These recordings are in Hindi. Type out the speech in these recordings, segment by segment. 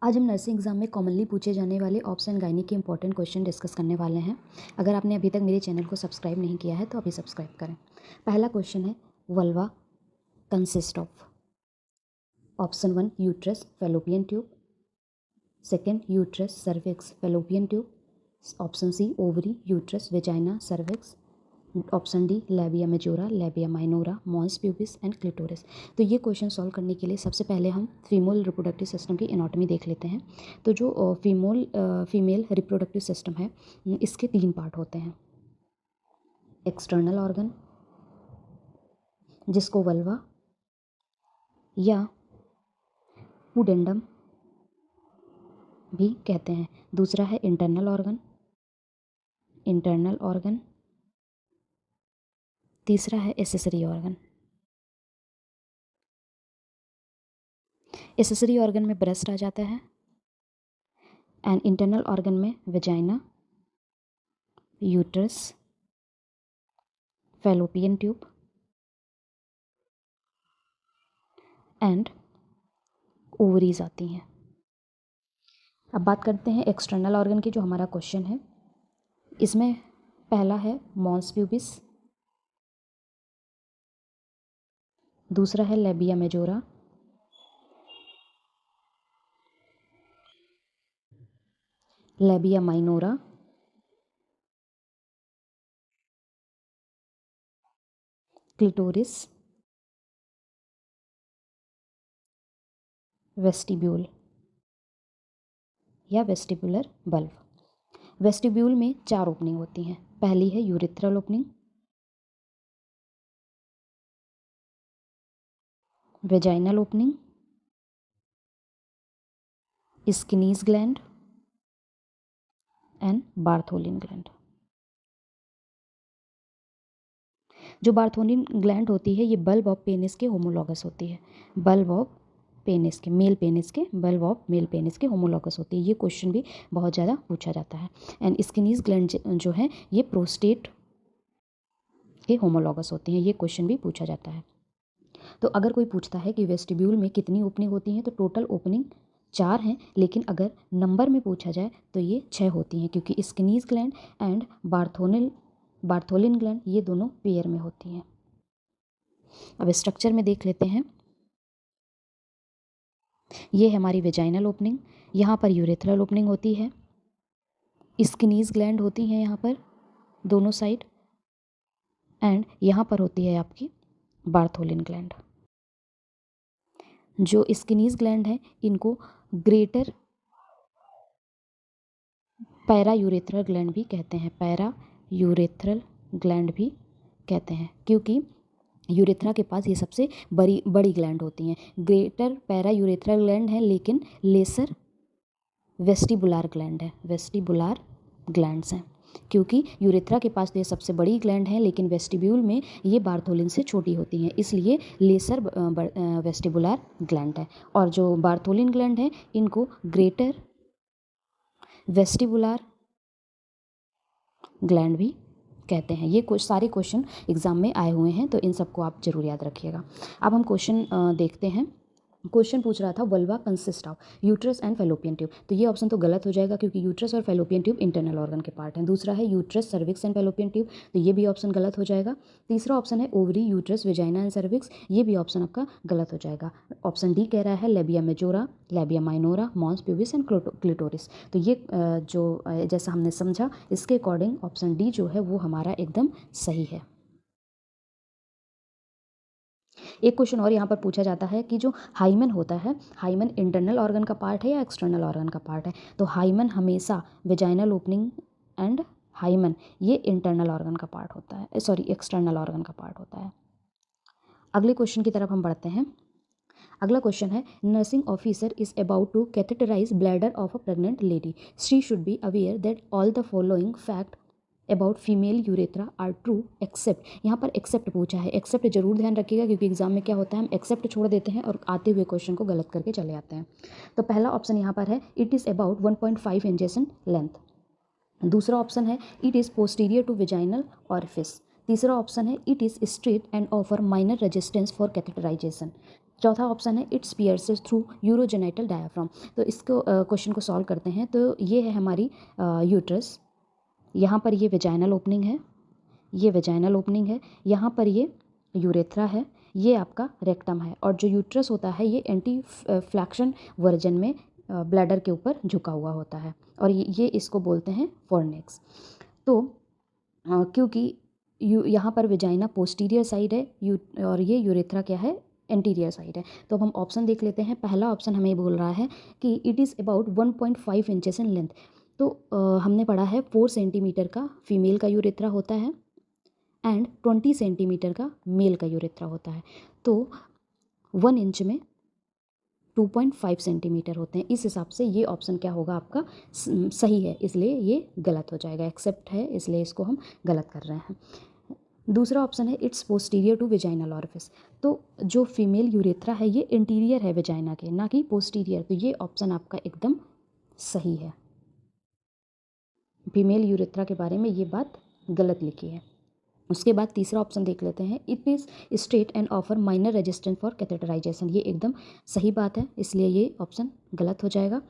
आज हम नर्सिंग एग्जाम में कॉमनली पूछे जाने वाले ऑब्स एंड गायनी के इंपॉर्टेंट क्वेश्चन डिस्कस करने वाले हैं। अगर आपने अभी तक मेरे चैनल को सब्सक्राइब नहीं किया है तो अभी सब्सक्राइब करें। पहला क्वेश्चन है, vulva consist of. Option 1 uterus fallopian tube, second uterus cervix fallopian tube, option C ovary uterus vagina cervix, option D labia majora labia minora mons pubis and clitoris. तो ये क्वेश्चन सॉल्व करने के लिए सबसे पहले हम फीमेल रिप्रोडक्टिव सिस्टम की एनाटॉमी देख लेते हैं। तो जो फीमेल रिप्रोडक्टिव सिस्टम है, इसके 3 पार्ट होते हैं। एक्सटर्नल ऑर्गन, जिसको वल्वा या पुडेंडम भी कहते हैं। दूसरा है इंटरनल ऑर्गन। तीसरा है एसेसरी ऑर्गन। एसेसरी ऑर्गन में ब्रेस्ट आ जाता है, एंड इंटरनल ऑर्गन में vagina, uterus, fallopian tube and ovaries आती हैं। अब बात करते हैं एक्सटर्नल ऑर्गन की, जो हमारा क्वेश्चन है। इसमें पहला है मॉन्स प्यूबिस, दूसरा है labia majora, labia minora, clitoris, vestibule या वेस्टिबुलर बल्ब। वेस्टिब्यूल में 4 ओपनिंग होती हैं। पहली है urethral opening, vaginal opening, Skene's gland and Bartholin gland. जो बार्थोलिन ग्लैंड होती है, ये बल्ब ऑफ पेनिस के होमोलॉगस होती है। बल्ब ऑफ पेनिस के, मेल पेनिस के, बल्ब ऑफ मेल पेनिस के होमोलॉगस होती है। ये क्वेश्चन भी बहुत ज़्यादा पूछा जाता है। एंड स्किनीज ग्लैंड जो है, ये प्रोस्टेट के होमोलॉगस होती हैं। ये क्वेश्चन भी पूछा जाता है। तो अगर कोई पूछता है कि वेस्टिब्यूल में कितनी ओपनिंग होती हैं, तो टोटल ओपनिंग 4 हैं, लेकिन अगर नंबर में पूछा जाए तो ये 6 होती हैं, क्योंकि Skene's gland and Bartholin gland ये दोनों पेयर में होती हैं। अब स्ट्रक्चर में देख लेते हैं। ये है हमारी वेजाइनल ओपनिंग, यहाँ पर यूरेथ्रल ओपनिंग होती है, स्किनीज ग्लैंड होती हैं यहाँ पर दोनों साइड, एंड यहाँ पर होती है आपकी बार्थोलिन ग्लैंड। जो स्किनीज ग्लैंड हैं, इनको ग्रेटर पैरा यूरेथ्रल ग्लैंड भी कहते हैं। पैरा यूरेथ्रल ग्लैंड भी कहते हैं, क्योंकि यूरेथ्रा के पास ये सबसे बड़ी ग्लैंड होती हैं। ग्रेटर पैरा यूरेथ्रल ग्लैंड है, लेकिन लेसर वेस्टिबुलार ग्लैंड है। वेस्टिबुलार ग्लैंड्स हैं, क्योंकि यूरेथ्रा के पास तो ये सबसे बड़ी ग्लैंड है, लेकिन वेस्टिब्यूल में ये बार्थोलिन से छोटी होती हैं, इसलिए लेसर वेस्टिबुलार ग्लैंड है। और जो बार्थोलिन ग्लैंड है, इनको ग्रेटर वेस्टिबुलार ग्लैंड भी कहते हैं। ये कुछ सारे क्वेश्चन एग्जाम में आए हुए हैं, तो इन सबको आप जरूर याद रखिएगा। अब हम क्वेश्चन देखते हैं। क्वेश्चन पूछ रहा था vulva consist of uterus and fallopian tube. तो ये ऑप्शन तो गलत हो जाएगा, क्योंकि यूट्रस और फैलोपियन ट्यूब इंटरनल ऑर्गन के पार्ट हैं। दूसरा है uterus cervix and fallopian tube, तो ये भी ऑप्शन गलत हो जाएगा। तीसरा ऑप्शन है ovary uterus vagina and cervix, ये भी ऑप्शन आपका गलत हो जाएगा। ऑप्शन डी कह रहा है labia majora labia minora mons pubis and clitoris. तो ये जैसा हमने समझा, इसके अकॉर्डिंग ऑप्शन डी जो है वो हमारा एकदम सही है। एक क्वेश्चन और यहाँ पर पूछा जाता है कि जो हाइमन होता है, हाइमन इंटरनल ऑर्गन का पार्ट है या एक्सटर्नल ऑर्गन का पार्ट है। तो हाइमन हमेशा वेजाइनल ओपनिंग एंड हाइमन ये इंटरनल ऑर्गन का पार्ट होता है, एक्सटर्नल ऑर्गन का पार्ट होता है। अगले क्वेश्चन की तरफ हम बढ़ते हैं। अगला क्वेश्चन है, nursing officer is about to catheterize bladder of a pregnant lady. She should be aware that all the following fact about female urethra are true except. यहाँ पर एक्सेप्ट पूछा है। एक्सेप्ट जरूर ध्यान रखिएगा, क्योंकि एग्जाम में क्या होता है, हम एक्सेप्ट छोड़ देते हैं और आते हुए क्वेश्चन को गलत करके चले आते हैं। तो पहला ऑप्शन यहाँ पर है, it is about 1.5 inches in length. दूसरा ऑप्शन है, it is posterior to vaginal orifice. तीसरा ऑप्शन है, it is straight and offer minor resistance for catheterization. चौथा ऑप्शन है it's pierces through urogenital diaphragm. तो इसको क्वेश्चन को सॉल्व करते हैं। तो ये है हमारी यूट्रस, यहाँ पर ये वेजाइनल ओपनिंग है, ये वेजाइनल ओपनिंग है, यहाँ पर ये यूरेथ्रा है, ये आपका रेक्टम है, और जो यूट्रस होता है ये एंटी फ्लैक्शन वर्जन में ब्लैडर के ऊपर झुका हुआ होता है, और ये इसको बोलते हैं फॉर्नेक्स। तो क्योंकि यहाँ पर वेजाइना पोस्टीरियर साइड है और ये यूरेथ्रा क्या है, एंटीरियर साइड है। तो अब हम ऑप्शन देख लेते हैं। पहला ऑप्शन हमें बोल रहा है कि it is about 1.5 inches in length. तो हमने पढ़ा है 4 सेंटीमीटर का फीमेल का यूरेथ्रा होता है एंड 20 सेंटीमीटर का मेल का यूरेथ्रा होता है। तो 1 इंच में 2.5 सेंटीमीटर होते हैं। इस हिसाब से ये ऑप्शन क्या होगा आपका, सही है, इसलिए ये गलत हो जाएगा। एक्सेप्ट है इसलिए इसको हम गलत कर रहे हैं। दूसरा ऑप्शन है it's posterior to vaginal orifice. तो जो फीमेल यूरेथ्रा है ये इंटीरियर है वेजाइना के, ना कि पोस्टीरियर। तो ये ऑप्शन आपका एकदम सही है। फीमेल यूरेथ्रा के बारे में ये बात गलत लिखी है। उसके बाद तीसरा ऑप्शन देख लेते हैं। It is straight and offer minor resistance for catheterization. ये एकदम सही बात है, इसलिए ये ऑप्शन गलत हो जाएगा।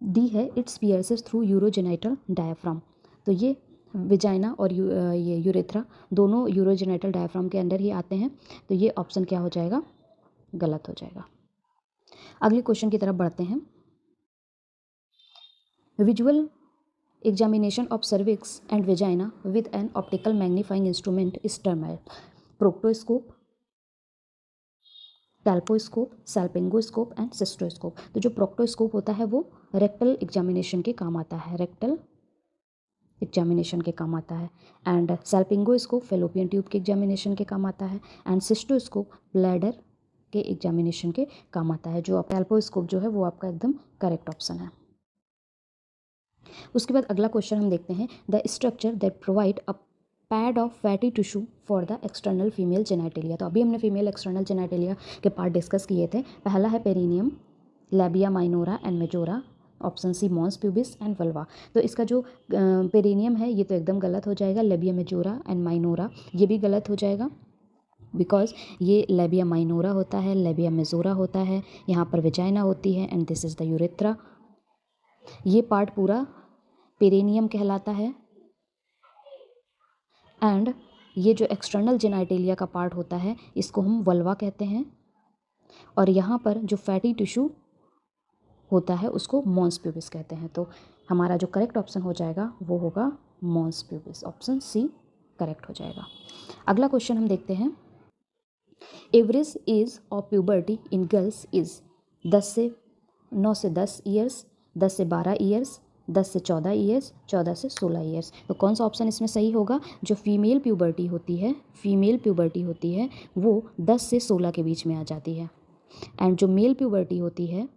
डी है it's pierces through urogenital diaphragm. तो ये विजाइना और ये यूरेथ्रा दोनों यूरोजेनाइटल डायाफ्राम के अंदर ही आते हैं। तो ये ऑप्शन क्या हो जाएगा, गलत हो जाएगा। अगले क्वेश्चन की तरफ बढ़ते हैं। Visual examination of cervix and vagina with an optical magnifying instrument is termed proctoscope, colposcope, salpingoscope and cystoscope. तो जो प्रोक्टोस्कोप होता है वो रेक्टल एग्जामिनेशन के काम आता है, रेक्टल एग्जामिनेशन के काम आता है। एंड सैल्पिंगोस्कोप फेलोपियन ट्यूब के एग्जामिनेशन के काम आता है। एंड सिस्टोस्कोप ब्लैडर के एग्जामिनेशन के काम आता है। जो टैल्पोस्कोप जो है वो आपका एकदम करेक्ट ऑप्शन है। उसके बाद अगला क्वेश्चन हम देखते हैं। The structure that provide a pad of fatty tissue for the external female genitalia. तो अभी हमने फीमेल एक्सटर्नल जेनाइटेलिया के पार्ट डिस्कस किए थे। पहला है perineum, labia minora and majora, option C mons pubis and vulva. तो इसका जो पेरिनियम है ये तो एकदम गलत हो जाएगा। लैबिया मेजोरा एंड माइनोरा ये भी गलत हो जाएगा, बिकॉज ये लैबिया माइनोरा होता है, लैबिया मेजोरा होता है, यहाँ पर वेजाइना होती है and this is the urethra. ये पार्ट पूरा पेरिनियम कहलाता है। एंड ये जो एक्सटर्नल जेनाइटेलिया का पार्ट होता है इसको हम वल्वा कहते हैं, और यहाँ पर जो फैटी टिश्यू होता है उसको मॉन्स प्यूबिस कहते हैं। तो हमारा जो करेक्ट ऑप्शन हो जाएगा वो होगा mons pubis, option C correct हो जाएगा। अगला क्वेश्चन हम देखते हैं। Average age of puberty in girls is 9 से 10 ईयर्स, 10 से 12 ईयर्स, 10 से 14 ईयर्स, 14 से 16 ईयर्स। तो कौन सा ऑप्शन इसमें सही होगा? जो फीमेल प्यूबर्टी होती है वो 10 से 16 के बीच में आ जाती है, एंड जो मेल प्यूबर्टी होती है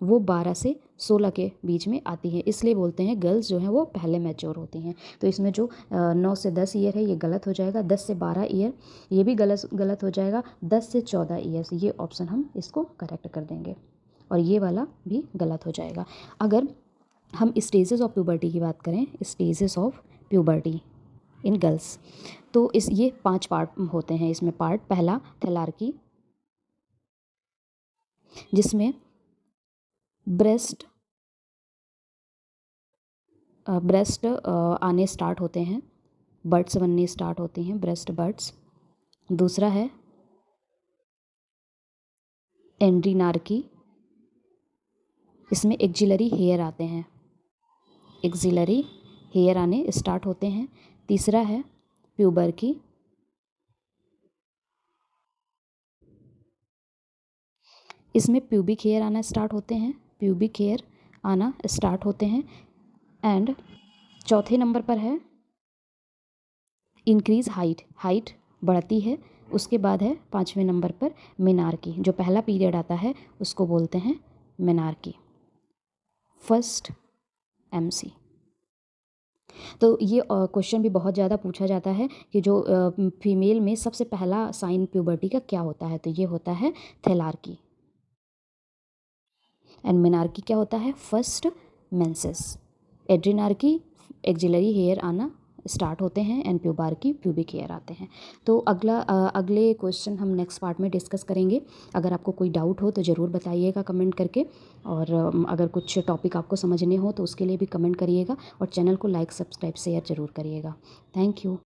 वो 12 से 16 के बीच में आती है। इसलिए बोलते हैं गर्ल्स जो हैं वो पहले मैच्योर होती हैं। तो इसमें जो 9 से 10 ईयर है ये गलत हो जाएगा। 10 से 12 ईयर ये भी गलत हो जाएगा। 10 से 14 ईयर्स ये ऑप्शन हम इसको करेक्ट कर देंगे, और ये वाला भी गलत हो जाएगा। अगर हम स्टेजेस ऑफ प्यूबर्टी की बात करें, stages of puberty in girls, तो ये 5 पार्ट होते हैं इसमें। पार्ट पहला थैलार्की, जिसमें ब्रेस्ट आने स्टार्ट होते हैं, बर्ड्स बनने स्टार्ट होती हैं, ब्रेस्ट बर्ड्स। दूसरा है एंड्रीनार्की, इसमें एक्जिलरी हेयर आते हैं, एक्जिलरी हेयर आने स्टार्ट होते हैं। तीसरा है प्यूबर्की, इसमें प्यूबिक हेयर आना स्टार्ट होते हैं, प्यूबिक हेयर आना स्टार्ट होते हैं। एंड चौथे नंबर पर है इंक्रीज हाइट बढ़ती है। उसके बाद है 5वें नंबर पर मेनार्की। जो पहला पीरियड आता है उसको बोलते हैं मेनार्की, फर्स्ट MC। तो ये क्वेश्चन भी बहुत ज़्यादा पूछा जाता है कि जो फीमेल में सबसे पहला साइन प्यूबर्टी का क्या होता है, तो ये होता है थैलार्की, एंड मेनार्की क्या होता है? First menses. Adrenarche axillary hair आना स्टार्ट होते हैं एंड प्यूबार की प्यूबिक हेयर आते हैं। तो अगले क्वेश्चन हम नेक्स्ट पार्ट में डिस्कस करेंगे। अगर आपको कोई डाउट हो तो ज़रूर बताइएगा कमेंट करके, और अगर कुछ टॉपिक आपको समझने हो तो उसके लिए भी कमेंट करिएगा, और चैनल को लाइक सब्सक्राइब शेयर ज़रूर करिएगा। Thank you.